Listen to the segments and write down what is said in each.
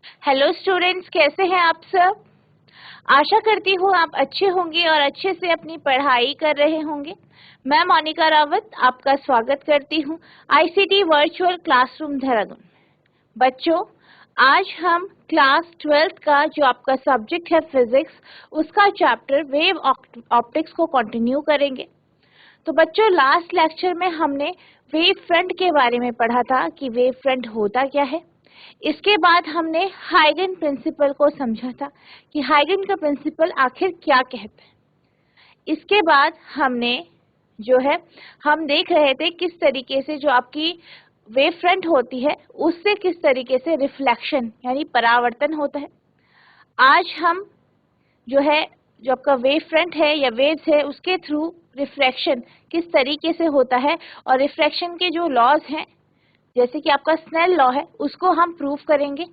Hello students, कैसे हैं आप सब। आशा करती हूँ आप अच्छे होंगे और अच्छे से अपनी पढ़ाई कर रहे होंगे। मैं मोनिका रावत आपका स्वागत करती हूँ आईसीटी वर्चुअल क्लासरूम देहरादून। बच्चों, आज हम क्लास 12th का जो आपका सब्जेक्ट है फिजिक्स, उसका चैप्टर वेव ऑप्टिक्स को कंटिन्यू करेंगे। तो बच्चों, लास्ट लेक्चर में हमने वेव फ्रंट के बारे में पढ़ा था कि वेव फ्रंट होता क्या है। इसके बाद हमने हाइगन प्रिंसिपल को समझा था कि हाइगन का प्रिंसिपल आखिर क्या कहता है। इसके बाद हमने जो है हम देख रहे थे किस तरीके से जो आपकी वेव फ्रंट होती है उससे किस तरीके से रिफ्लेक्शन यानी परावर्तन होता है। आज हम जो आपका वेव फ्रंट है या वेव्स है उसके थ्रू रिफ्रैक्शन किस तरीके से होता है और रिफ्रैक्शन के जो लॉज हैं जैसे कि आपका स्नेल लॉ है उसको हम प्रूव करेंगे।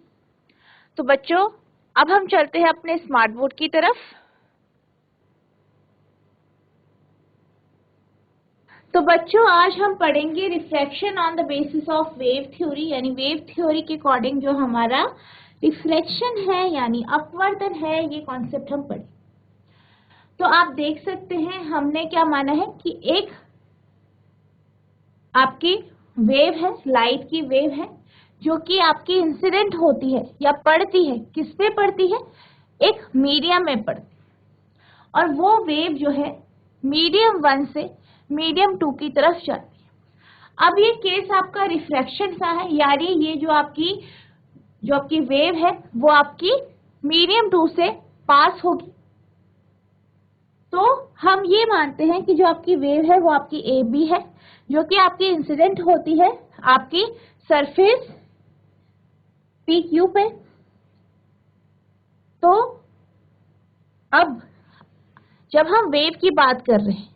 तो बच्चों, अब हम चलते हैं अपने स्मार्ट बोर्ड की तरफ। तो बच्चों, आज हम पढ़ेंगे refraction on the basis of wave theory, यानी वेव थ्योरी के अकॉर्डिंग जो हमारा रिफ्लेक्शन है यानी अपवर्तन है, ये कॉन्सेप्ट हम पढ़ें। तो आप देख सकते हैं हमने क्या माना है कि एक आपकी वेव है, लाइट की वेव है जो कि आपकी इंसिडेंट होती है या पड़ती है। किस पे पड़ती है? एक मीडियम में पड़ती है और वो वेव जो है मीडियम 1 से मीडियम 2 की तरफ जाती है। अब ये केस आपका रिफ्रैक्शन का है, यानी ये जो आपकी वेव है वो आपकी मीडियम 2 से पास होगी। तो हम ये मानते हैं कि जो आपकी वेव है वो आपकी ए बी है जो कि आपकी इंसिडेंट होती है आपकी सरफेस पी क्यू पे। तो अब जब हम वेव की बात कर रहे हैं,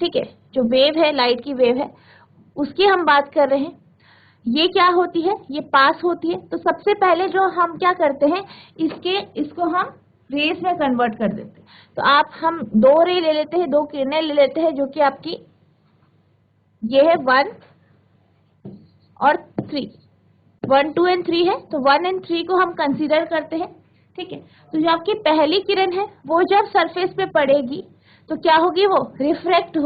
ठीक है, जो वेव है, लाइट की वेव है, उसकी हम बात कर रहे हैं, ये क्या होती है? ये पास होती है। तो सबसे पहले जो हम क्या करते हैं, इसको हम रेस में कन्वर्ट कर देते हैं। तो हम दो रे ले लेते हैं, दो किरणें ले लेते हैं जो कि आपकी ये है 1 और 3, 1 2 एंड 3 है। तो 1 एंड 3 को हम कंसीडर करते हैं, ठीक है। तो जो आपकी पहली किरण है वो जब सरफेस पे पड़ेगी तो क्या होगी? वो रिफ्रैक्ट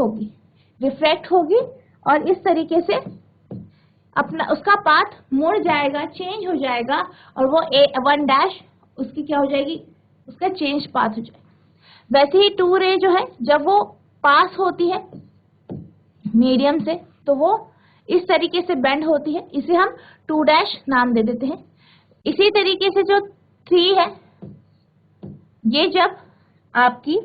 होगी और इस तरीके से अपना उसका पाथ मुड़ जाएगा, चेंज हो जाएगा और वो 1 डैश उसकी क्या हो जाएगी? उसका चेंज पाथ हो जाएगा। वैसे ही 2 रे जो है जब वो पास होती है मीडियम से तो वो इस तरीके से बेंड होती है, इसे हम 2 डैश नाम दे देते हैं। इसी तरीके से जो 3 है ये जब आपकी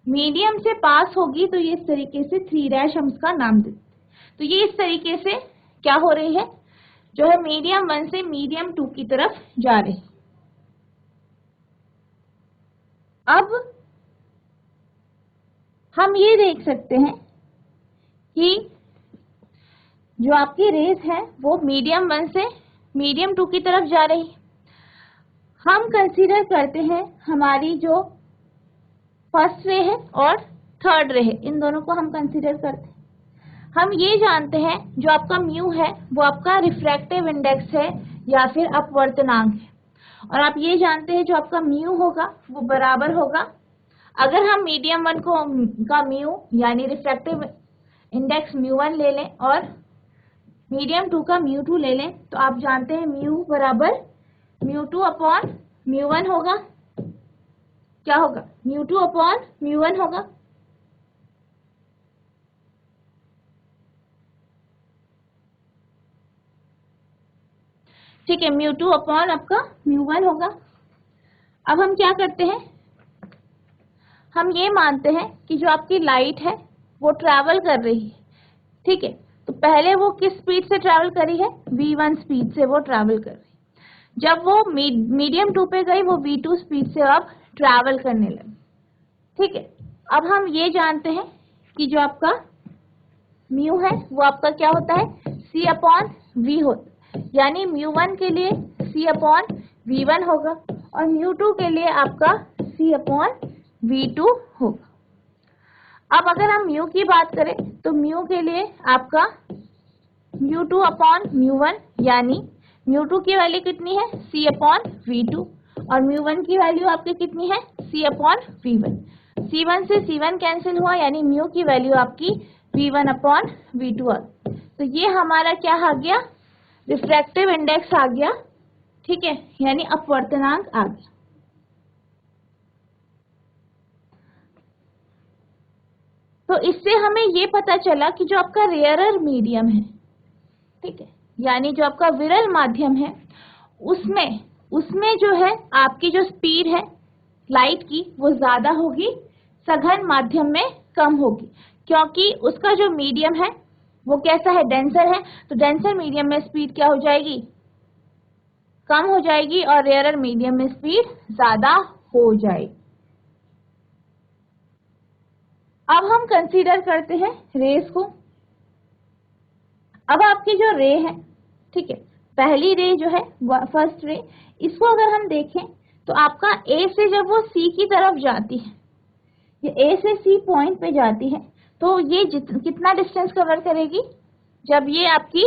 मीडियम से पास होगी तो ये इस तरीके से 3 डैश हम उसका नाम देते हैं। तो ये इस तरीके से क्या हो रही है, जो है मीडियम 1 से मीडियम 2 की तरफ जा रही है। अब हम ये देख सकते हैं कि जो आपकी रेस है वो मीडियम 1 से मीडियम 2 की तरफ जा रही है। हम कंसीडर करते हैं हमारी जो फर्स्ट रे है और थर्ड रे है, इन दोनों को हम कंसीडर करते हैं। हम ये जानते हैं जो आपका म्यू है वो आपका रिफ्रैक्टिव इंडेक्स है या फिर अपवर्तनांक है, और आप ये जानते हैं जो आपका म्यू होगा वो बराबर होगा, अगर हम मीडियम 1 का म्यू यानी रिफ्रैक्टिव इंडेक्स म्यू 1 ले लें और मीडियम 2 का म्यू 2 ले लें तो आप जानते हैं म्यू बराबर म्यू 2 अपॉन म्यू 1 होगा। क्या होगा? म्यू 2 अपॉन म्यू 1 होगा। ठीक है, म्यू 2 अपॉन आपका म्यू 1 होगा। अब हम क्या करते हैं, हम ये मानते हैं कि जो आपकी लाइट है वो ट्रैवल कर रही है, ठीक है। तो पहले वो किस स्पीड से ट्रैवल करी है? v1 स्पीड से वो ट्रैवल कर रही है। जब वो मीडियम 2 पे गई वो v2 स्पीड से अब ट्रैवल करने लगी, ठीक है। अब हम ये जानते हैं कि जो आपका म्यू है वो आपका क्या होता है? c अपॉन v होता है, यानी म्यू 1 के लिए c अपॉन v1 होगा और म्यू 2 के लिए आपका c अपॉन v2 होगा। अब अगर हम म्यू की बात करें तो म्यू के लिए आपका म्यू 2 अपॉन म्यू 1 यानी म्यू2 की वैल्यू कितनी है, c अपॉन v2, और म्यू1 की वैल्यू आपकी कितनी है, c अपॉन v1। c1 से c1 कैंसिल हुआ, यानी म्यू की वैल्यू आपकी v1 अपॉन v2 आ गई। तो ये हमारा क्या आ गया, रिफ्रैक्टिव इंडेक्स आ गया, ठीक है, यानी अपवर्तनांक आ गया। तो इससे हमें ये पता चला कि जो आपका रेयरर मीडियम है, ठीक है, यानी जो आपका विरल माध्यम है, उसमें जो है आपकी जो स्पीड है लाइट की वो ज्यादा होगी, सघन माध्यम में कम होगी, क्योंकि उसका जो मीडियम है वो कैसा है, डेंसर है। तो डेंसर मीडियम में स्पीड क्या हो जाएगी, कम हो जाएगी, और रेयरर मीडियम में स्पीड ज्यादा हो जाएगी। अब हम कंसीडर करते हैं रेस को। अब आपकी जो रे है, ठीक है, पहली रे जो है फर्स्ट रे, इसको अगर हम देखें तो आपका ए से जब वो सी की तरफ जाती है, ये ए से सी पॉइंट पे जाती है, तो ये कितना डिस्टेंस कवर करेगी, जब ये आपकी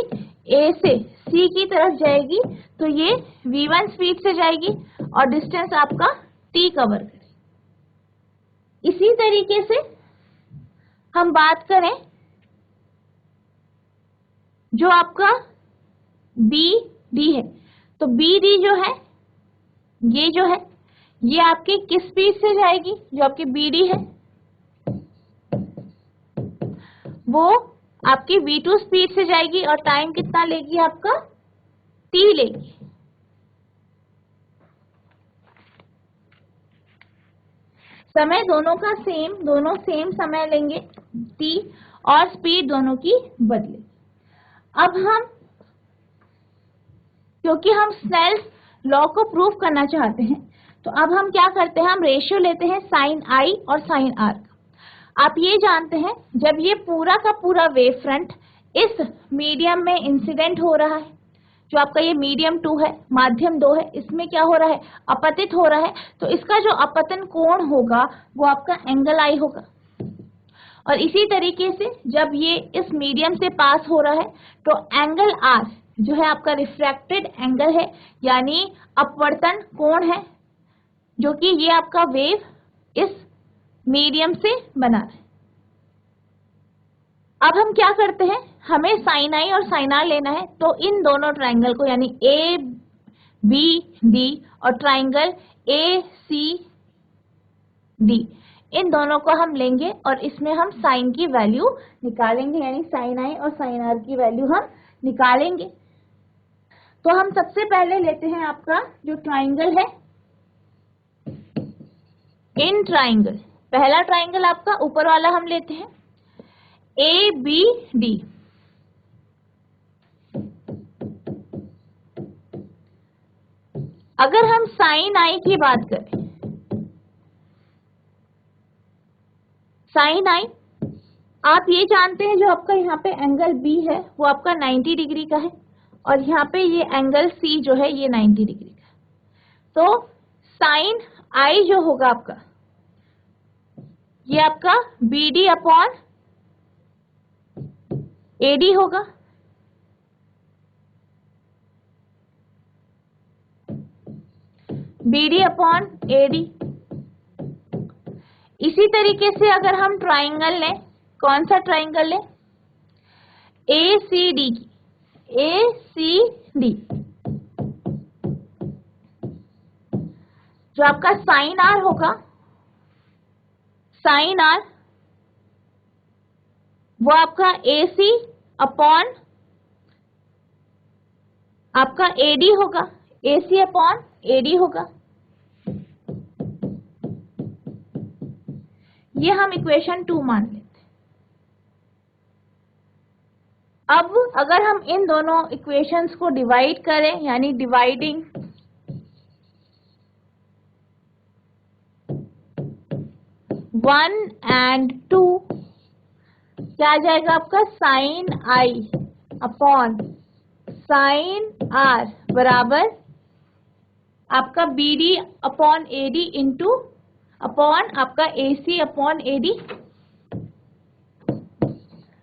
ए से सी की तरफ जाएगी तो ये v1 स्पीड से जाएगी और डिस्टेंस आपका t कवर करेगी। इसी तरीके से हम बात करें जो आपका बी डी है, तो बी डी जो है ये आपकी किस स्पीड से जाएगी, जो आपकी बी डी है वो आपकी v2 स्पीड से जाएगी, और टाइम कितना लेगी, आपका t लेगी। समय दोनों सेम समय लेंगे t, और स्पीड दोनों की बदलेगी। अब क्योंकि हम स्नेल्स लॉ को प्रूव करना चाहते हैं, तो अब हम क्या करते हैं, हम रेशियो लेते हैं साइन आई और साइन आर का। आप ये जानते हैं जब ये पूरा का पूरा वेव फ्रंट इस मीडियम में इंसिडेंट हो रहा है, जो आपका ये मीडियम 2 है, माध्यम 2 है, इसमें क्या हो रहा है, अपतित हो रहा है, तो इसका जो अपतन कोण होगा वो आपका एंगल आई होगा। और इसी तरीके से जब ये इस मीडियम से पास हो रहा है तो एंगल आर जो है आपका रिफ्रैक्टेड एंगल है, यानी अपवर्तन कोण है, जो कि ये आपका वेव इस मीडियम से बना है। अब हम क्या करते हैं, हमें साइन आई और साइन आर लेना है, तो इन दोनों ट्राइंगल को, यानी ए बी डी और ट्राइंगल ए सी डी, इन दोनों को हम लेंगे और इसमें हम साइन की वैल्यू निकालेंगे, यानी साइन आई और साइन आर की वैल्यू हम निकालेंगे। तो हम सबसे पहले लेते हैं आपका जो ट्राइंगल है, इन ट्राइंगल, पहला ट्राइंगल आपका ऊपर वाला हम लेते हैं ए बी डी। अगर हम साइन आई की बात करें, साइन आई आप ये जानते हैं जो आपका यहाँ पे एंगल बी है वो आपका 90 डिग्री का है, और यहाँ पे ये एंगल सी जो है ये 90 डिग्री का। तो साइन आई जो होगा आपका, ये आपका B D upon A D होगा। B D upon A D. इसी तरीके से अगर हम ट्राइंगल लें, कौन सा ट्राइंगल लें, ए सी डी की, ए सी डी, जो आपका साइन आर होगा, साइन आर वो आपका ए सी अपॉन आपका ए डी होगा, ए सी अपॉन ए डी होगा। ये हम इक्वेशन 2 मान लेते हैं। अब अगर हम इन दोनों इक्वेशंस को डिवाइड करें, यानी डिवाइडिंग 1 and 2, क्या आ जाएगा आपका, sine I upon sine R बराबर आपका B D upon A D into upon आपका A C upon A D,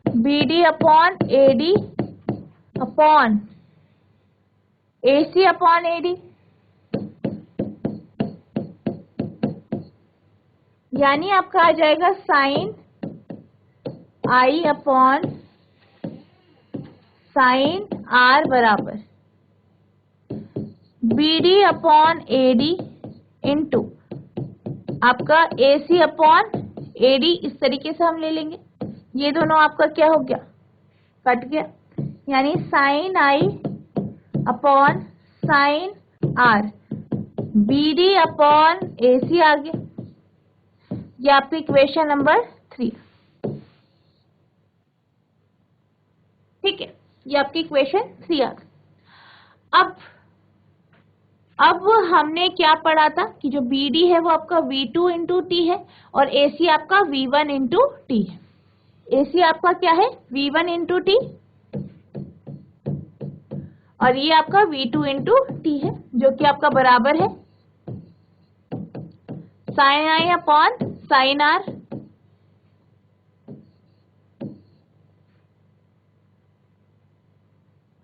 B D upon A D upon AC upon AD, यानी आपका आ जाएगा sine I upon sine R बराबर BD upon AD into आपका AC upon AD। इस तरीके से हम ले लेंगे, ये दोनों आपका क्या हो गया, कट गया, यानी sine I upon sine R BD upon AC आ गया। ये आपकी इक्वेशन नंबर 3, ठीक है, ये आपकी इक्वेशन 3 आ गई। अब हमने क्या पढ़ा था कि जो BD है वो आपका V2 इंटू T है और AC आपका V1 इंटू T है। AC आपका क्या है, V1 इंटू T, और ये आपका V2 इंटू T है, जो कि आपका बराबर है sine I upon sine R।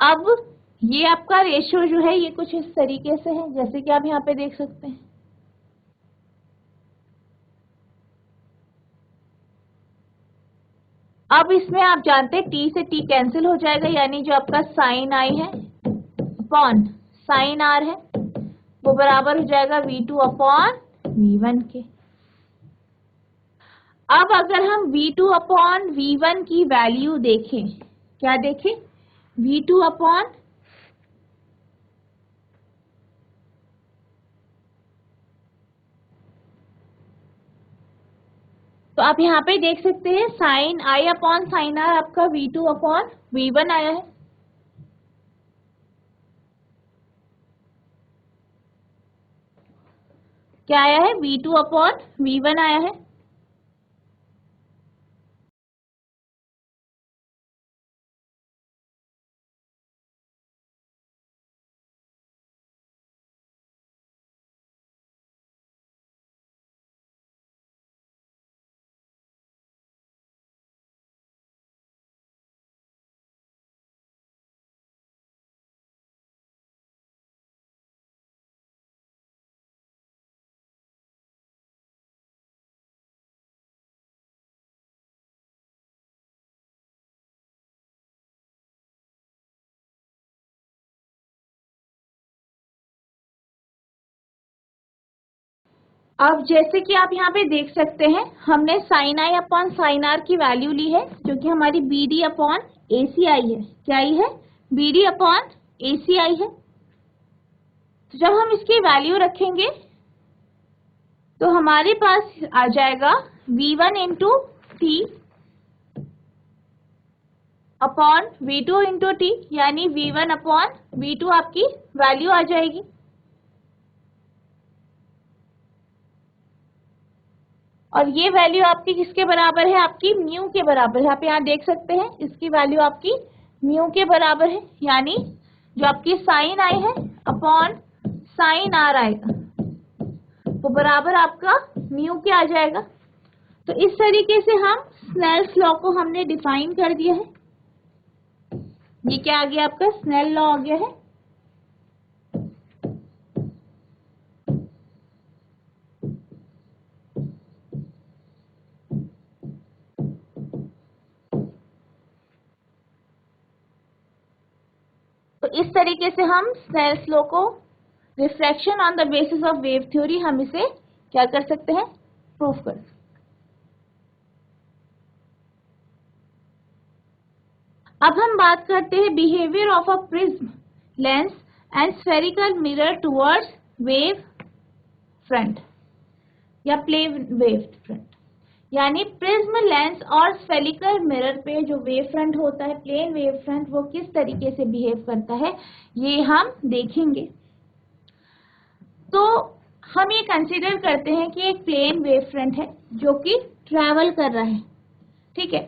अब ये आपका रेशियो जो है ये कुछ इस तरीके से है, जैसे कि आप यहाँ पे देख सकते हैं। अब इसमें आप जानते हैं T से T कैंसिल हो जाएगा, यानी जो आपका साइन I है अपॉन साइन R है वो बराबर हो जाएगा V2 अपॉन V1 के। अब अगर हम V2 अपॉन V1 की वैल्यू देखें, क्या देखें, V2 अपॉन तो आप यहाँ पे देख सकते हैं sine I upon sine R आपका V2 अपॉन V1 आया है। क्या आया है, V2 अपॉन V1 आया है। अब जैसे कि आप यहाँ पे देख सकते हैं, हमने sine I upon sine R की वैल्यू ली है, जो कि हमारी BD अपॉन AC आई है। क्या आई है, BD अपॉन AC आई है। तो जब हम इसकी वैल्यू रखेंगे तो हमारे पास आ जाएगा V1 into T upon V2 into T, यानी V1 अपॉन V2 आपकी वैल्यू आ जाएगी। और ये वैल्यू आपकी किसके बराबर है, आपकी म्यू के बराबर है। आप यहाँ देख सकते हैं इसकी वैल्यू आपकी म्यू के बराबर है, यानी जो आपकी साइन I है अपॉन साइन R आएगा वो बराबर आपका म्यू के आ जाएगा। तो इस तरीके से हम स्नेल्स लॉ को हमने डिफाइन कर दिया है। ये क्या आ गया, आपका स्नेल लॉ आ गया है। तो इस तरीके से हम स्नेल्स लॉ को refraction on the basis of wave theory हम इसे क्या कर सकते हैं, प्रूफ कर सकते हैं। अब हम बात करते हैं behaviour of a prism lens and spherical mirror towards wave front या प्लेन वेव फ्रंट, यानी प्रिज्म लेंस और स्फेरिकल मिरर पे जो वेव फ्रंट होता है, प्लेन वेव फ्रंट, वो किस तरीके से बिहेव करता है ये हम देखेंगे। तो हम ये कंसीडर करते हैं कि एक प्लेन वेव फ्रंट है जो कि ट्रैवल कर रहा है, ठीक है।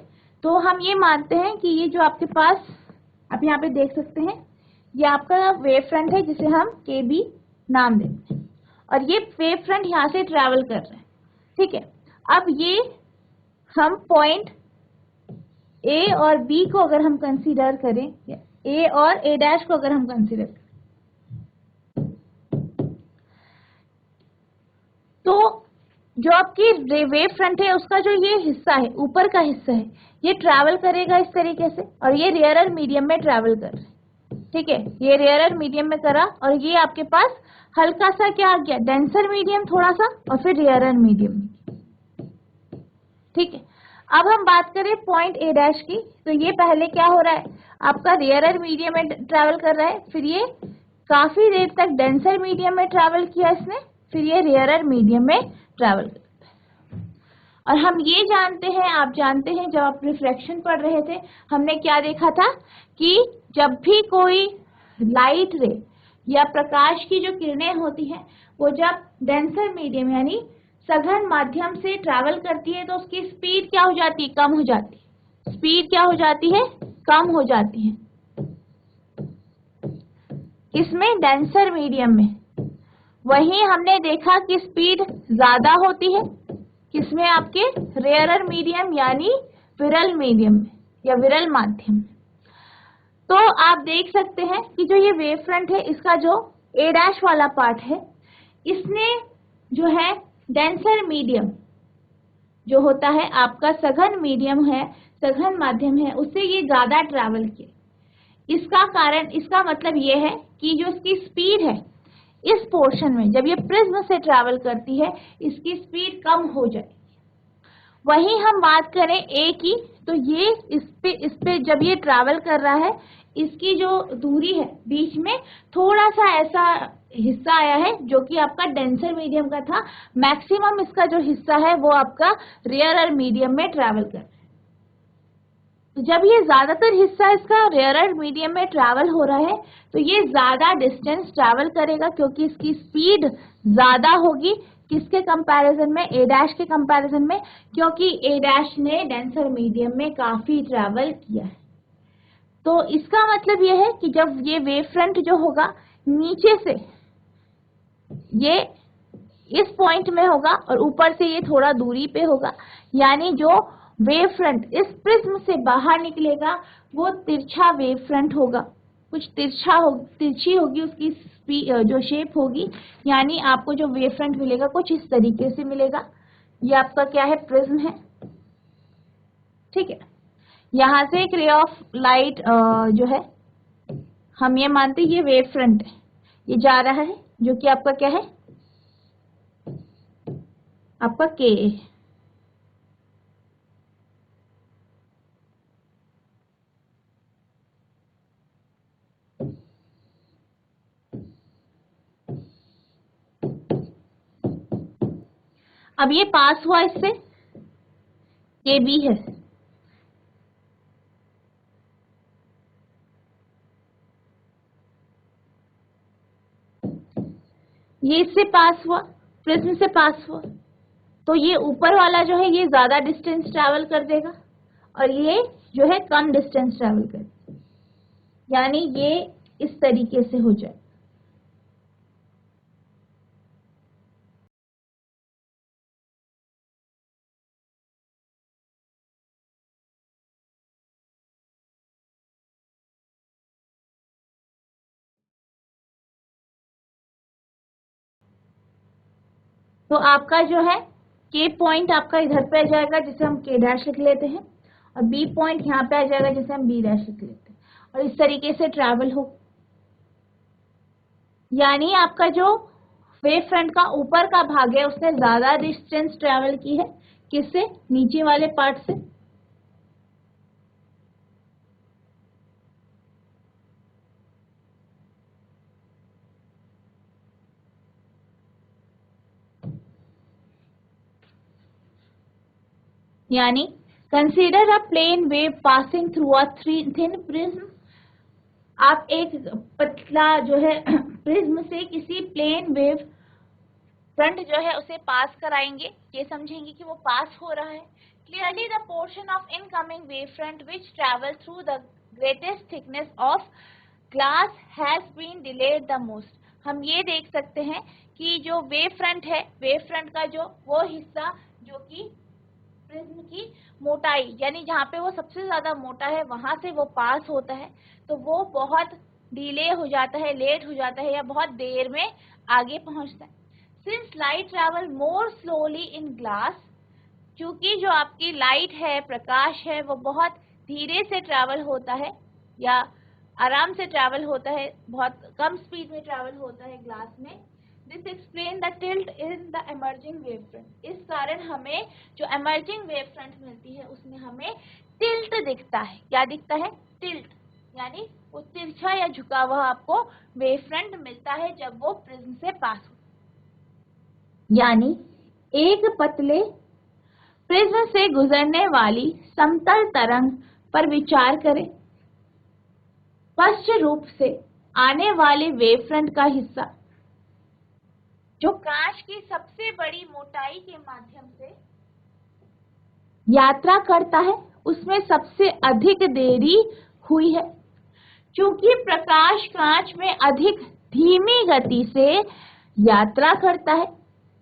तो हम ये मानते हैं कि ये जो आपके पास आप यहाँ पे देख सकते हैं, ये आपका वेव फ्रंट है जिसे हम KB नाम देते हैं, और ये वेव फ्रंट यहाँ से ट्रैवल कर रहा है, ठीक है। अब ये हम पॉइंट A और B को अगर हम कंसीडर करें, A और A' को अगर हम कंसीडर करें, तो जो आपकी वेव फ्रंट है उसका जो ये हिस्सा है, ऊपर का हिस्सा है, ये ट्रैवल करेगा इस तरीके से और ये रेयरर मीडियम में ट्रैवल कर रहा है। ठीक है, ये रेयरर मीडियम में करा और ये आपके पास हल्का सा क्या आ गया, डेंसर मीडियम थोड़ा सा और फिर रेयरर मीडियम। ठीक है, अब हम बात करें पॉइंट ए डैश की, तो ये पहले क्या हो रहा है, आपका रेयरर मीडियम में ट्रैवल कर रहा है, फिर ये काफी देर तक डेंसर मीडियम में ट्रैवल किया इसने, फिर ये रेयरर मीडियम में ट्रैवल करता है। और हम ये जानते हैं, आप जानते हैं, जब आप रिफ्लेक्शन पढ़ रहे थे हमने क्या देखा था कि जब भी कोई लाइट रे या प्रकाश की जो किरणें होती हैं वो जब डेंसर मीडियम यानी सघन माध्यम से ट्रैवल करती है तो उसकी स्पीड क्या हो जाती है, कम हो जाती है। स्पीड क्या हो जाती है, कम हो जाती है। किसमें, डेंसर मीडियम में। वहीं हमने देखा कि स्पीड ज्यादा होती है किसमें, आपके रेयरर मीडियम यानी विरल मीडियम में या विरल माध्यम में। तो आप देख सकते हैं कि जो ये वेव फ्रंट है इसका जो ए डैश वाला पार्ट है इसने जो है डेंसर मीडियम जो होता है आपका सघन मीडियम है, सघन माध्यम है, उससे ये ज्यादा ट्रैवल किया। इसका कारण, इसका मतलब ये है कि जो इसकी स्पीड है इस पोर्शन में जब ये प्रिज्म से ट्रैवल करती है इसकी स्पीड कम हो जाएगी। वहीं हम बात करें ए की, तो ये इस पे जब ये ट्रैवल कर रहा है इसकी जो दूरी है बीच में थोड़ा सा ऐसा हिस्सा आया है जो कि आपका डेंसर मीडियम का था। मैक्सिमम इसका जो हिस्सा है वो आपका रेयरर मीडियम में ट्रैवल कर रहा है। तो जब ये ज्यादातर हिस्सा इसका रेयरर मीडियम में ट्रैवल हो रहा है तो ये ज्यादा डिस्टेंस ट्रैवल करेगा क्योंकि इसकी स्पीड ज्यादा होगी किसके कंपैरिजन में, ए डैश के कंपैरिजन में, क्योंकि ए डैश ने डेंसर मीडियम में काफी ट्रैवल किया है। तो इसका मतलब ये है कि जब ये वेव फ्रंट जो होगा नीचे से ये इस पॉइंट में होगा और ऊपर से ये थोड़ा दूरी पे होगा, यानी जो वेव फ्रंट इस प्रिज्म से बाहर निकलेगा वो तिरछा वेव फ्रंट होगा, कुछ तिरछी होगी उसकी जो शेप होगी, यानी आपको जो वेव फ्रंट मिलेगा कुछ इस तरीके से मिलेगा। ये आपका क्या है, प्रिज्म है। ठीक है, यहाँ से एक रे ऑफ लाइट जो है हम ये मानते हैं ये वेव फ्रंट है, ये जा रहा है जो कि आपका क्या है, आपका के है। अब ये पास हुआ इससे, के बी है, ये इससे पास हुआ, प्रिज्म से पास हुआ, तो ये ऊपर वाला जो है ये ज्यादा डिस्टेंस ट्रैवल कर देगा और ये जो है कम डिस्टेंस ट्रैवल कर देगा, यानी ये इस तरीके से हो जाए। तो आपका जो है के पॉइंट आपका इधर पे आ जाएगा जिसे हम के डैश लिख लेते हैं और बी पॉइंट यहाँ पे आ जाएगा जिसे हम बी डैश लिख लेते हैं और इस तरीके से ट्रैवल हो, यानी आपका जो वेव फ्रंट का ऊपर का भाग है उसने ज्यादा डिस्टेंस ट्रैवल की है किससे, नीचे वाले पार्ट से। यानी consider a plane wave passing through a thin prism, आप एक पतला जो है प्रिज्म से किसी प्लेन वेव फ्रंट जो है उसे पास कराएंगे, ये समझेंगे कि वो पास हो रहा है। Clearly the portion of incoming wave front which travel through the greatest thickness of glass has been delayed the most. हम ये देख सकते हैं कि जो वेव फ्रंट है, वेव फ्रंट का जो वो हिस्सा जो कि प्रिज्म की मोटाई यानी जहाँ पे वो सबसे ज्यादा मोटा है वहां से वो पास होता है, तो वो बहुत डिले हो जाता है, लेट हो जाता है या बहुत देर में आगे पहुंचता है। Since light travel more slowly in glass, क्योंकि जो आपकी लाइट है, प्रकाश है, वो बहुत धीरे से ट्रैवल होता है या आराम से ट्रैवल होता है, बहुत कम स्पीड में ट्रैवल होता है ग्लास में। This explain the tilt in the emerging wave front. इस कारण हमें जो एमर्जिंग वेव फ्रंट मिलती है उसमें हमें टिल्ट दिखता है। क्या दिखता है? टिल्ट, यानी वो तिरछा या झुका हुआ आपको वेव फ्रंट मिलता है जब वो प्रिज्म से पास हो। यानी एक पतले प्रिज्म से गुजरने वाली समतल तरंग पर विचार करें। स्पष्ट रूप से आने वाले वेव फ्रंट का हिस्सा जो कांच की सबसे बड़ी मोटाई के माध्यम से यात्रा करता है, उसमें सबसे अधिक देरी हुई है। क्योंकि प्रकाश कांच में अधिक धीमी गति से यात्रा करता है,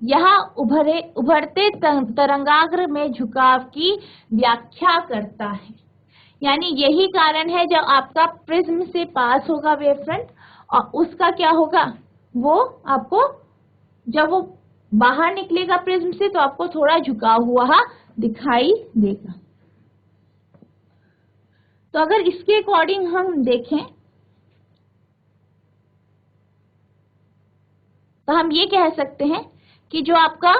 यहाँ उभरते तरंगाग्र में झुकाव की व्याख्या करता है। यानी यही कारण है जब आपका प्रिज्म से पास होगा वेव फ्रंट और उसका क्या होगा, वो आपको जब वो बाहर निकलेगा प्रिज्म से तो आपको थोड़ा झुका हुआ दिखाई देगा। तो अगर इसके अकॉर्डिंग हम देखें तो हम ये कह सकते हैं कि जो आपका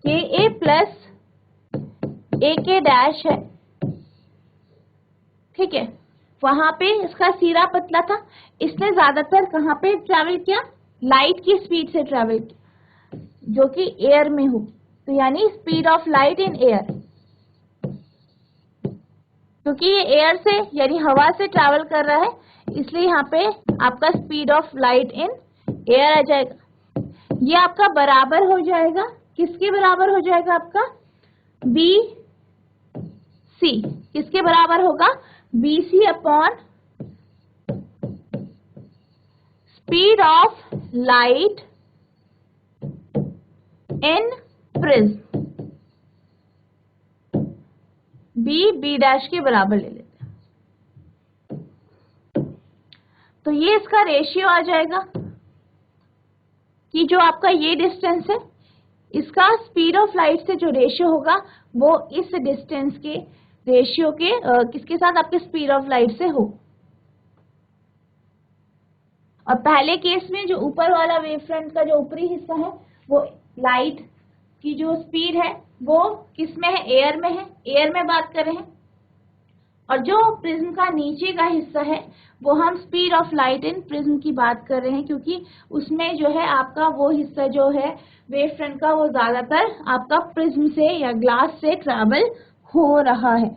KA प्लस AK डैश है, ठीक है, वहां पे इसका सिरा पतला था, इसने ज्यादातर कहाँ पे ट्रैवल किया? लाइट की स्पीड से ट्रैवल किया, जो कि एयर में हो, तो यानी speed of light in air. क्योंकि ये एयर से यानी हवा से ट्रैवल कर रहा है, इसलिए यहाँ पे आपका speed of light in air आ जाएगा। ये आपका बराबर हो जाएगा, किसके बराबर हो जाएगा? आपका BC। किसके बराबर होगा? BC upon speed of light in prism. B dash के बराबर ले लेते हैं, तो ये इसका रेशियो आ जाएगा कि जो आपका ये डिस्टेंस है, इसका स्पीड ऑफ लाइट से जो रेशियो होगा वो इस डिस्टेंस के रेशियो के किसके साथ? आपके स्पीड ऑफ लाइट से हो। और पहले केस में जो ऊपर वाला वेव फ्रंट का जो ऊपरी हिस्सा है, वो लाइट की जो स्पीड है वो किस में है? एयर में है, एयर में बात कर रहे हैं। और जो प्रिज्म का नीचे का हिस्सा है वो हम speed of light in prism की बात कर रहे हैं, क्योंकि उसमें जो है आपका वो हिस्सा जो है वेव फ्रंट का वो ज्यादातर आपका प्रिज्म से या ग्लास से ट्रैवल हो रहा है।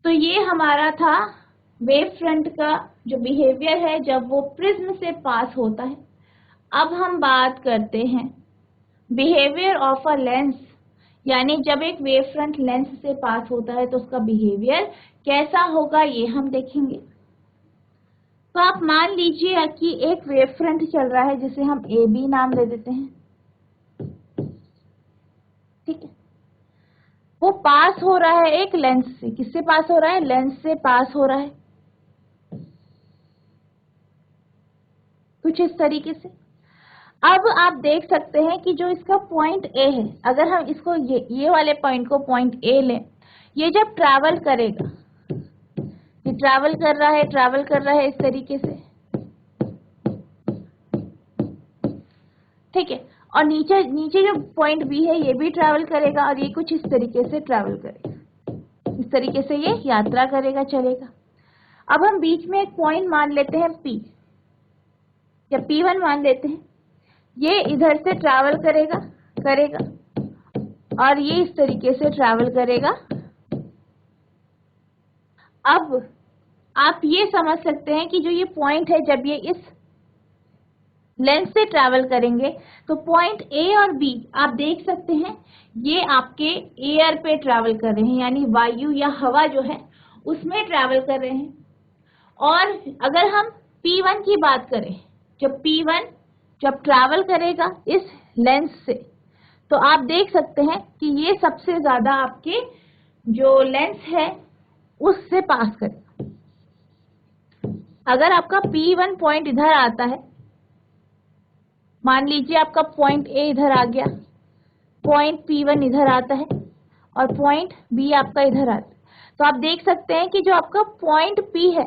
तो ये हमारा था वेव फ्रंट का जो बिहेवियर है जब वो प्रिज्म से पास होता है। अब हम बात करते हैं बिहेवियर ऑफ अ लेंस, यानी जब एक वेव फ्रंट लेंस से पास होता है तो उसका बिहेवियर कैसा होगा ये हम देखेंगे। तो आप मान लीजिए कि एक वेव फ्रंट चल रहा है जिसे हम AB नाम दे देते हैं, ठीक है। वो पास हो रहा है एक लेंस से। किससे पास हो रहा है? लेंस से पास हो रहा है, कुछ इस तरीके से। अब आप देख सकते हैं कि जो इसका पॉइंट A है, अगर हम इसको ये वाले पॉइंट को पॉइंट A लें, ये जब ट्रैवल करेगा, ये ट्रैवल कर रहा है इस तरीके से, ठीक है। और नीचे जो पॉइंट B है ये भी ट्रैवल करेगा और ये कुछ इस तरीके से ट्रैवल करेगा, इस तरीके से ये यात्रा करेगा, चलेगा। अब हम बीच में एक पॉइंट मान लेते हैं P या P1 मान लेते हैं। ये इधर से ट्रैवल करेगा और ये इस तरीके से ट्रैवल करेगा। अब आप ये समझ सकते हैं कि जो ये पॉइंट है जब ये इस लेंस से ट्रैवल करेंगे तो पॉइंट A और B आप देख सकते हैं ये आपके एयर पे ट्रैवल कर रहे हैं, यानी वायु या हवा जो है उसमें ट्रैवल कर रहे हैं। और अगर हम P1 की बात करें, जब P1 जब ट्रैवल करेगा इस लेंस से, तो आप देख सकते हैं कि ये सबसे ज्यादा आपके जो लेंस है उससे पास करेगा। अगर आपका P1 पॉइंट इधर आता है, मान लीजिए आपका पॉइंट ए इधर आ गया, पॉइंट P1 इधर आता है और पॉइंट बी आपका इधर आता है, तो आप देख सकते हैं कि जो आपका पॉइंट P है,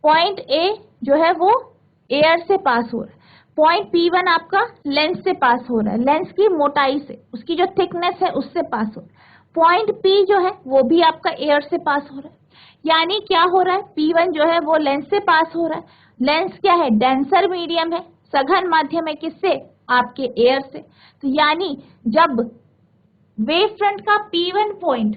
पॉइंट ए जो है वो एयर से पास हो रहा है, पॉइंट P1 आपका लेंस से पास हो रहा है, लेंस की मोटाई से, उसकी जो थिकनेस है उससे पास हो रहा है। पॉइंट P जो है वो भी आपका एयर से पास हो रहा है। यानी क्या हो रहा है, P1 जो है वो लेंस से पास हो रहा है। लेंस क्या है, डेंसर मीडियम है, सघन माध्यम है, किससे, आपके एयर से। तो यानी जब वेव फ्रंट का P1 पॉइंट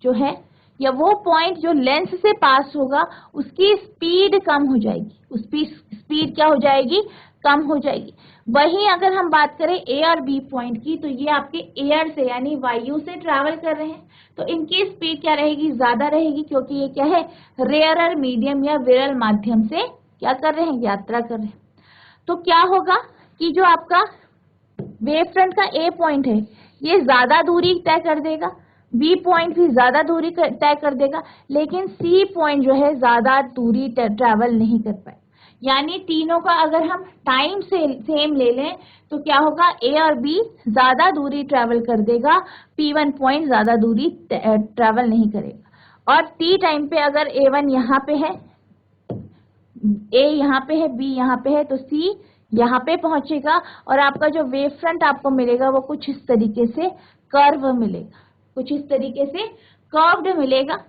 जो है, या वो पॉइंट जो लेंस से पास होगा, उसकी स्पीड कम हो जाएगी, उसकी स्पीड क्या हो जाएगी, कम हो जाएगी। वहीं अगर हम बात करें ए और बी पॉइंट की, तो ये आपके एयर से यानी वायु से ट्रैवल कर रहे हैं, तो इनकी स्पीड क्या रहेगी, ज्यादा रहेगी, क्योंकि ये क्या है, रेयरर मीडियम या विरल माध्यम से क्या कर रहे हैं, यात्रा कर रहे हैं। तो क्या होगा कि जो आपका वेव फ्रंट का ए पॉइंट है ये ज्यादा दूरी तय कर देगा, बी पॉइंट भी ज्यादा दूरी तय कर देगा, लेकिन सी पॉइंट जो है ज्यादा दूरी ट्रैवल नहीं कर पाए। यानी तीनों का अगर हम टाइम से सेम ले लें तो क्या होगा, ए और बी ज्यादा दूरी ट्रैवल कर देगा, P1 पॉइंट ज्यादा दूरी ट्रैवल नहीं करेगा। और टी टाइम पे अगर A1 यहाँ पे है, ए यहाँ पे है, बी यहाँ पे है, तो सी यहाँ पे पहुंचेगा और आपका जो वेव फ्रंट आपको मिलेगा वो कुछ इस तरीके से कर्व मिलेगा, कुछ इस तरीके से कर्व्ड मिलेगा।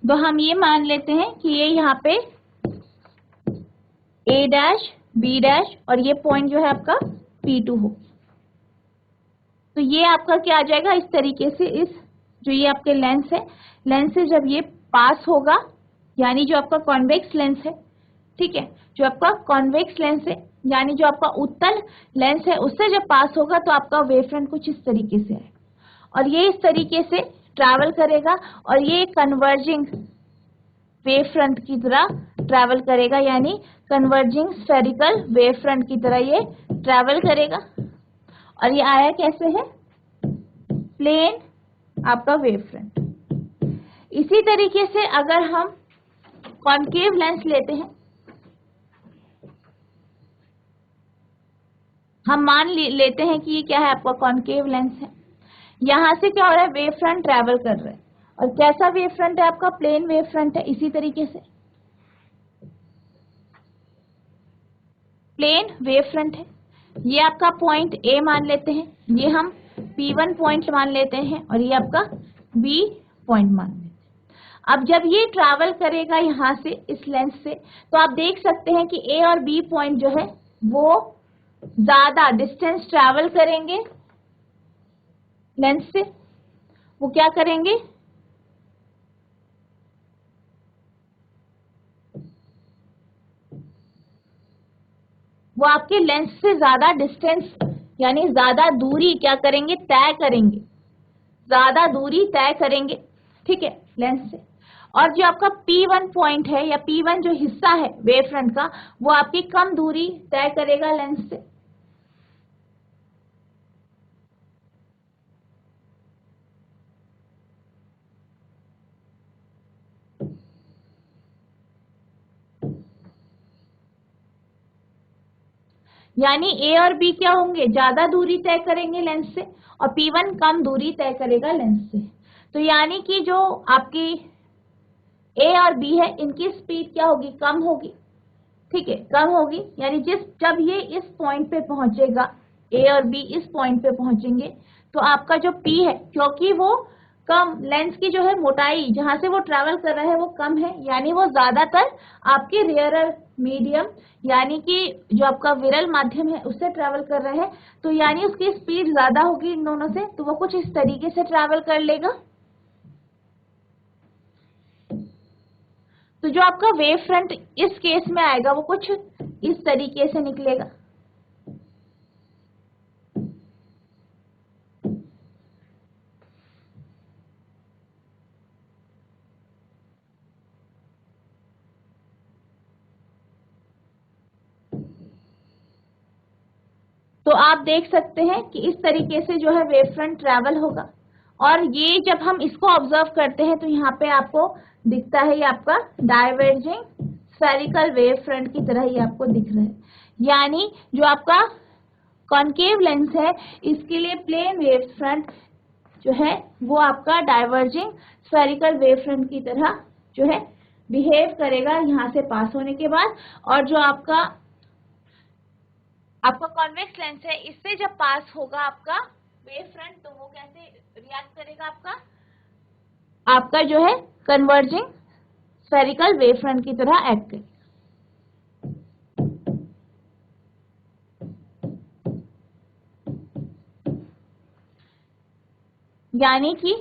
तो हम ये मान लेते हैं कि ये यहाँ पे ए डैश, बी डैश और ये पॉइंट जो है आपका P2 हो। तो ये आपका क्या आ जाएगा, इस तरीके से, इस जो ये आपके लेंस है, लेंस से जब ये पास होगा, यानी जो आपका कॉन्वेक्स लेंस है, ठीक है, जो आपका कॉन्वेक्स लेंस है यानी जो आपका उत्तल लेंस है, उससे जब पास होगा तो आपका वेव फ्रंट कुछ इस तरीके से है और ये इस तरीके से ट्रैवल करेगा और ये कन्वर्जिंग वेव फ्रंट की तरह ट्रैवल करेगा, यानी कन्वर्जिंग स्फेरिकल वेव फ्रंट की तरह ये ट्रैवल करेगा। और ये आया कैसे है, प्लेन आपका वेव फ्रंट। इसी तरीके से अगर हम कॉन्केव लेंस लेते हैं, हम मान लेते हैं कि ये क्या है, आपका कॉन्केव लेंस है। यहां से क्या हो रहा है, वेव फ्रंट ट्रैवल कर रहा है और कैसा वेव फ्रंट है आपका, प्लेन वेव फ्रंट है। इसी तरीके से प्लेन वेव फ्रंट है। ये आपका पॉइंट ए मान लेते हैं, ये हम P1 पॉइंट मान लेते हैं और ये आपका B पॉइंट मान लेते हैं। अब जब ये ट्रैवल करेगा यहां से, इस लेंस से, तो आप देख सकते हैं कि ए और बी पॉइंट जो है वो ज्यादा डिस्टेंस ट्रैवल करेंगे लेंस से। वो क्या करेंगे, वो आपके लेंस से ज्यादा डिस्टेंस यानी ज्यादा दूरी क्या करेंगे, तय करेंगे, ज्यादा दूरी तय करेंगे, ठीक है, लेंस से। और जो आपका P1 पॉइंट है या P1 जो हिस्सा है वेव फ्रंट का, वो आपकी कम दूरी तय करेगा लेंस से। यानी ए और बी क्या होंगे, ज्यादा दूरी तय करेंगे लेंस से और P1 कम दूरी तय करेगा लेंस से। तो यानी कि जो आपकी ए और बी है, इनकी स्पीड क्या होगी, कम होगी, ठीक है, कम होगी। यानी जब ये इस पॉइंट पे पहुंचेगा, ए और बी इस पॉइंट पे पहुंचेंगे, तो आपका जो P है, क्योंकि वो कम, लेंस की जो है मोटाई जहां से वो ट्रैवल कर रहा है वो कम है, यानी वो ज्यादातर आपके रेयरर मीडियम यानी कि जो आपका विरल माध्यम है उससे ट्रैवल कर रहा है, तो यानी उसकी स्पीड ज्यादा होगी इन दोनों से, तो वो कुछ इस तरीके से ट्रैवल कर लेगा। तो जो आपका वेव फ्रंट इस केस में आएगा वो कुछ इस तरीके से निकलेगा। तो आप देख सकते हैं कि इस तरीके से जो है वेव फ्रंट ट्रैवल होगा। और ये जब हम इसको ऑब्जर्व करते हैं तो यहाँ पे आपको दिखता है, ये आपका डाइवर्जिंग स्फेरिकल वेव फ्रंट की तरह ही आपको दिख रहा है। यानी जो आपका कॉनकेव लेंस है इसके लिए प्लेन वेव फ्रंट जो है वो आपका डाइवर्जिंग स्फेरिकल वेव फ्रंट की तरह जो है बिहेव करेगा यहाँ से पास होने के बाद। और जो आपका कॉन्वेक्स लेंस है इससे जब पास होगा आपका वेव फ्रंट तो वो कैसे रिएक्ट करेगा, आपका जो है कन्वर्जिंग स्फेरिकल वेव फ्रंट की तरह एक्ट करेगा। यानी कि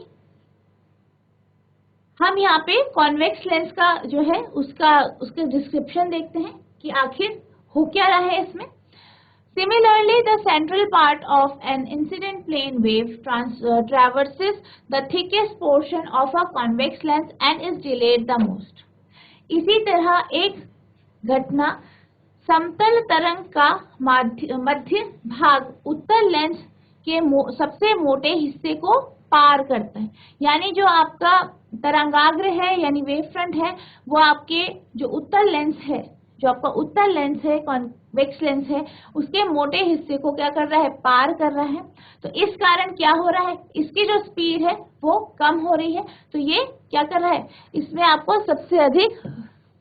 हम यहाँ पे कॉन्वेक्स लेंस का जो है उसका डिस्क्रिप्शन देखते हैं कि आखिर हो क्या रहा है इसमें। Similarly, the central part of an incident plane wave traverses the thickest portion of a convex lens and is delayed the most. इसी तरह एक घटना समतल तरंग का मध्य भाग उत्तल लेंस के सबसे मोटे हिस्से को पार करता है। यानी जो आपका तरंगाग्र है यानी वेव फ्रंट है वो आपके जो उत्तल लेंस है, जो आपका उत्तल लेंस है कॉन्वेक्स लेंस है उसके मोटे हिस्से को क्या कर रहा है, पार कर रहा है। तो इस कारण क्या हो रहा है, इसकी जो स्पीड है वो कम हो रही है। तो ये क्या कर रहा है, इसमें आपको सबसे अधिक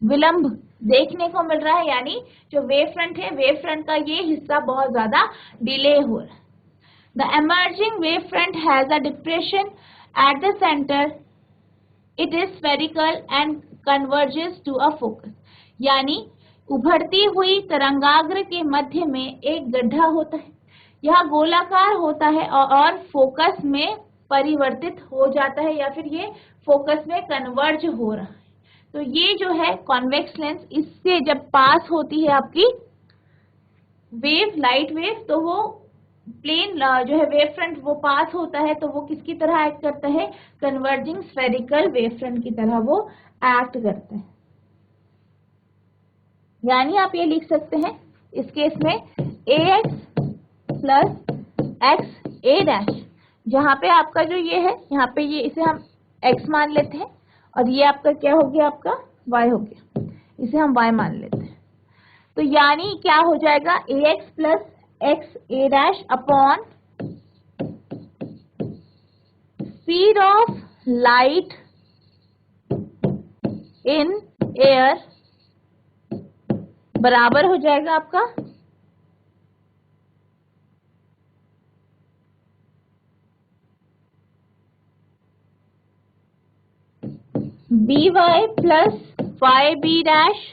विलंब देखने को मिल रहा है। यानी जो वेव फ्रंट है वेव फ्रंट का ये हिस्सा बहुत ज्यादा डिले हो रहा है। The emerging wave front has a depression at the centre, it is spherical and converges to a focus. यानी उभरती हुई तरंगाग्र के मध्य में एक गड्ढा होता है, यह गोलाकार होता है और फोकस में परिवर्तित हो जाता है या फिर ये फोकस में कन्वर्ज हो रहा है। तो ये जो है कॉन्वेक्स लेंस, इससे जब पास होती है आपकी वेव, लाइट वेव, तो वो प्लेन जो है वेव फ्रंट वो पास होता है तो वो किसकी तरह एक्ट करता है, कन्वर्जिंग स्फेरिकल वेव फ्रंट की तरह वो एक्ट करता है। यानी आप ये लिख सकते हैं इस केस में ax plus x a dash, जहाँ पे आपका जो ये है यहाँ पे ये इसे हम x मान लेते हैं और ये आपका क्या हो गया, आपका y हो गया, इसे हम y मान लेते हैं। तो यानी क्या हो जाएगा, ax plus x a dash upon speed of light in air बराबर हो जाएगा आपका b y plus y b dash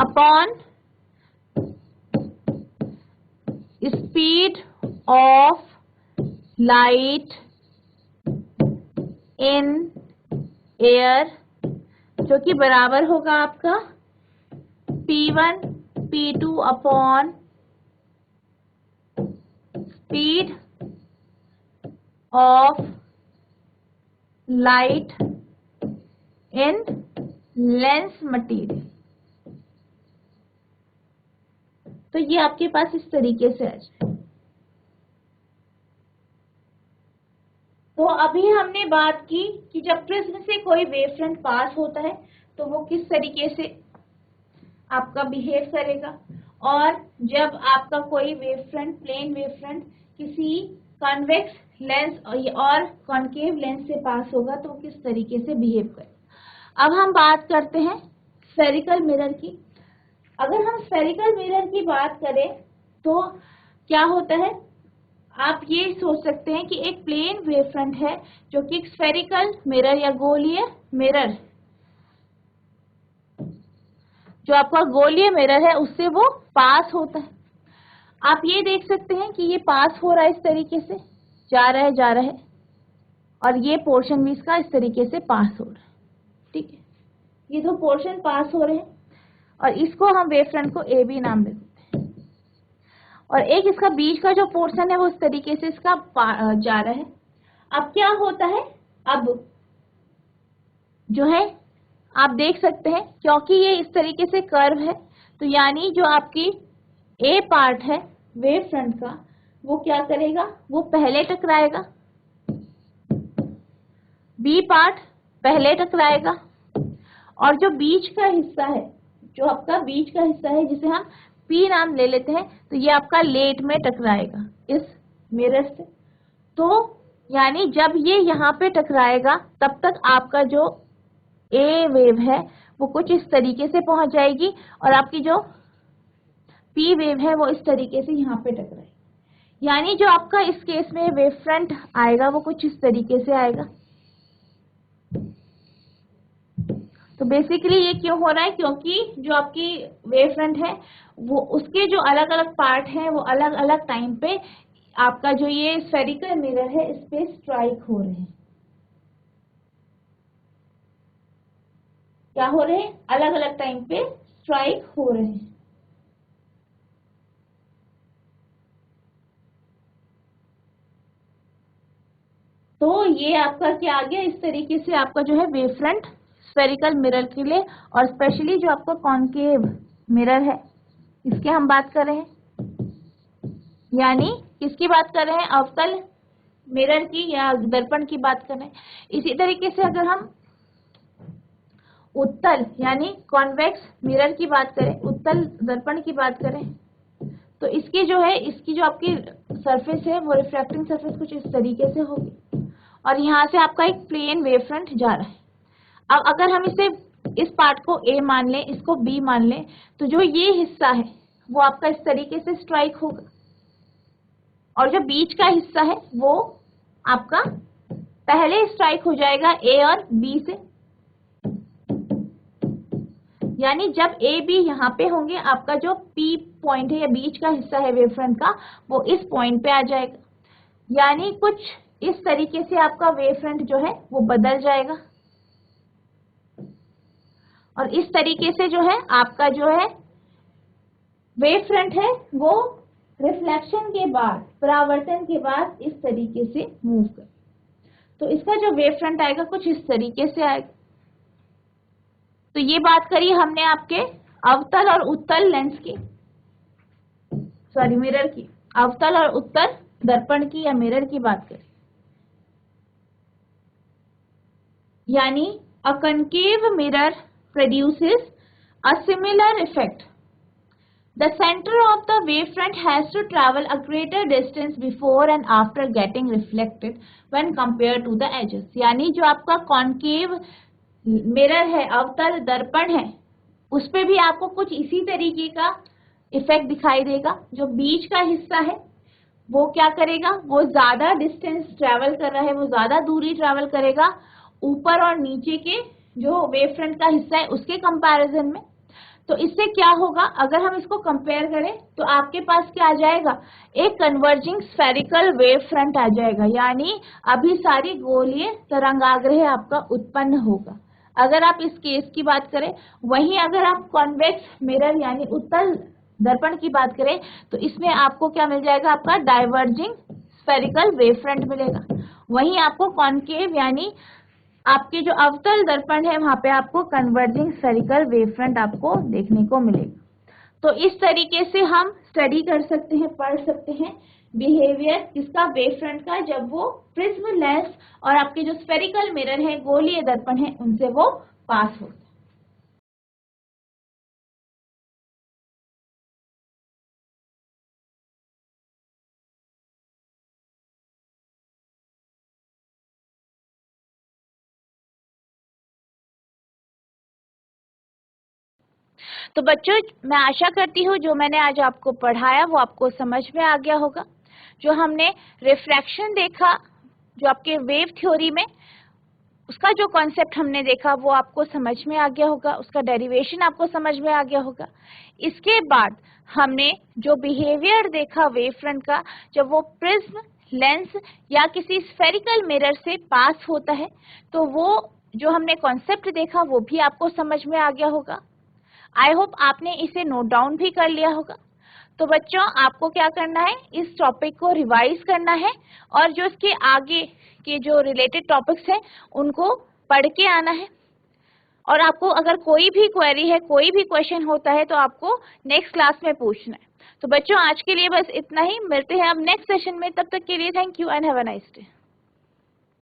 upon speed of light in air, जो कि बराबर होगा आपका P1 P2 upon speed of light in lens material. तो ये आपके पास इस तरीके से आ जाए। तो अभी हमने बात की कि जब प्रिज्म से कोई वेव फ्रंट पास होता है तो वो किस तरीके से आपका बिहेव करेगा, और जब आपका कोई wave front, plane wave front किसी कॉन्वेक्स लेंस और कॉनकेव लेंस से पास होगा तो किस तरीके से बिहेव करेगा। अब हम बात करते हैं स्फेरिकल मिरर की। अगर हम स्फेरिकल मिरर की बात करें तो क्या होता है, आप ये सोच सकते हैं कि एक प्लेन वेव फ्रंट है जो कि एक स्फेरिकल मिरर या गोलीय मिरर, जो आपका गोलीय मिरर है उससे वो पास होता है। आप ये देख सकते हैं कि ये पास हो रहा है, इस तरीके से जा रहा है और ये पोर्शन भी इसका इस तरीके से पास हो रहा है, ठीक है। ये दो पोर्शन पास हो रहे हैं और इसको हम वेव फ्रंट को ए बी नाम दे देते हैं। और एक इसका बीच का जो पोर्शन है वो इस तरीके से इसका जा रहा है। अब क्या होता है, अब जो है आप देख सकते हैं क्योंकि ये इस तरीके से कर्व है, तो यानी जो आपकी ए पार्ट है वेव फ्रंट का वो क्या करेगा, वो पहले टकराएगा, बी पार्ट पहले टकराएगा, और जो बीच का हिस्सा है, जो आपका बीच का हिस्सा है जिसे हम पी नाम ले लेते हैं, तो ये आपका लेट में टकराएगा इस मिरर से। तो यानी जब ये यहाँ पे टकराएगा तब तक आपका जो ए वेव है वो कुछ इस तरीके से पहुंच जाएगी और आपकी जो पी वेव है वो इस तरीके से यहाँ पे टकराएगी। यानी जो आपका इस केस में वेव फ्रंट आएगा वो कुछ इस तरीके से आएगा। तो बेसिकली ये क्यों हो रहा है, क्योंकि जो आपकी वेव फ्रंट है वो उसके जो अलग अलग पार्ट हैं वो अलग अलग टाइम पे आपका जो ये स्फेरिकल मिरर है इस पे स्ट्राइक हो रहे हैं। क्या हो रहे हैं, अलग अलग टाइम पे स्ट्राइक हो रहे हैं। तो ये आपका क्या आ गया, इस तरीके से आपका जो है वेव फ्रंट स्फेरिकल मिरर के लिए, और स्पेशली जो आपका कॉन्केव मिरर है इसके हम बात कर रहे हैं। यानी किसकी बात कर रहे हैं, अवतल मिरर की या दर्पण की बात कर रहे हैं। इसी तरीके से अगर हम उत्तल यानी कॉन्वेक्स मिरर की बात करें, उत्तल दर्पण की बात करें, तो इसकी जो है, इसकी जो आपकी सरफेस है वो रिफ्रैक्टिंग सरफेस कुछ इस तरीके से होगी और यहाँ से आपका एक प्लेन वेव फ्रंट जा रहा है। अब अगर हम इसे इस पार्ट को ए मान लें, इसको बी मान लें, तो जो ये हिस्सा है वो आपका इस तरीके से स्ट्राइक होगा और जो बीच का हिस्सा है वो आपका पहले स्ट्राइक हो जाएगा ए और बी से। यानी जब ए बी यहाँ पे होंगे, आपका जो पी पॉइंट है या बीच का हिस्सा है वेव फ्रंट का वो इस पॉइंट पे आ जाएगा। यानी कुछ इस तरीके से आपका वेव फ्रंट जो है वो बदल जाएगा और इस तरीके से जो है आपका जो है वेव फ्रंट है वो रिफ्लेक्शन के बाद, परावर्तन के बाद इस तरीके से मूव कर, तो इसका जो वेव फ्रंट आएगा कुछ इस तरीके से आएगा। तो ये बात करी हमने आपके अवतल और उत्तल लेंस की, सॉरी मिरर की, अवतल और उत्तल दर्पण की या मिरर की बात करें। यानी a concave mirror produces a similar effect. The center of the wavefront has to travel a greater distance before and after getting reflected when compared to the edges. यानी जो आपका कॉन्केव मिरर है, अवतल दर्पण है, उस पे भी आपको कुछ इसी तरीके का इफेक्ट दिखाई देगा। जो बीच का हिस्सा है वो क्या करेगा, वो ज्यादा डिस्टेंस ट्रेवल कर रहा है, वो ज्यादा दूरी ट्रेवल करेगा ऊपर और नीचे के जो वेव फ्रंट का हिस्सा है उसके कंपैरिजन में। तो इससे क्या होगा, अगर हम इसको कंपेयर करें तो आपके पास क्या आ जाएगा, एक कन्वर्जिंग स्फेरिकल वेव फ्रंट आ जाएगा। यानी अभी सारी गोलीय तरंगाग्रह आपका उत्पन्न होगा अगर आप इस केस की बात करें। वहीं अगर आप कॉन्वेक्स मिरर यानी उत्तल दर्पण की बात करें तो इसमें आपको क्या मिल जाएगा, आपका डाइवर्जिंग स्फेरिकल वेव फ्रंट मिलेगा। वहीं आपको कॉन्केव यानी आपके जो अवतल दर्पण है वहां पे आपको कन्वर्जिंग स्फेरिकल वेव फ्रंट आपको देखने को मिलेगा। तो इस तरीके से हम स्टडी कर सकते हैं, पढ़ सकते हैं बिहेवियर किसका, वेव फ्रंट का, जब वो प्रिज्म लेंस और आपके जो स्फेरिकल मिरर है, गोलीय दर्पण है, उनसे वो पास होता है। तो बच्चों मैं आशा करती हूँ जो मैंने आज आपको पढ़ाया वो आपको समझ में आ गया होगा। जो हमने रिफ्रैक्शन देखा, जो आपके वेव थ्योरी में उसका जो कॉन्सेप्ट हमने देखा वो आपको समझ में आ गया होगा, उसका डेरिवेशन आपको समझ में आ गया होगा। इसके बाद हमने जो बिहेवियर देखा वेव फ्रंट का, जब वो प्रिज्म लेंस या किसी स्फेरिकल मिरर से पास होता है तो वो जो हमने कॉन्सेप्ट देखा वो भी आपको समझ में आ गया होगा। आई होप आपने इसे नोट डाउन भी कर लिया होगा। तो बच्चों, आपको क्या करना है, इस टॉपिक को रिवाइज करना है और जो इसके आगे के जो रिलेटेड टॉपिक्स हैं उनको पढ़ के आना है। और आपको अगर कोई भी क्वेरी है, कोई भी क्वेश्चन होता है, तो आपको नेक्स्ट क्लास में पूछना है। तो बच्चों, आज के लिए बस इतना ही। मिलते हैं अब नेक्स्ट सेशन में। तब तक के लिए thank you and have a nice day.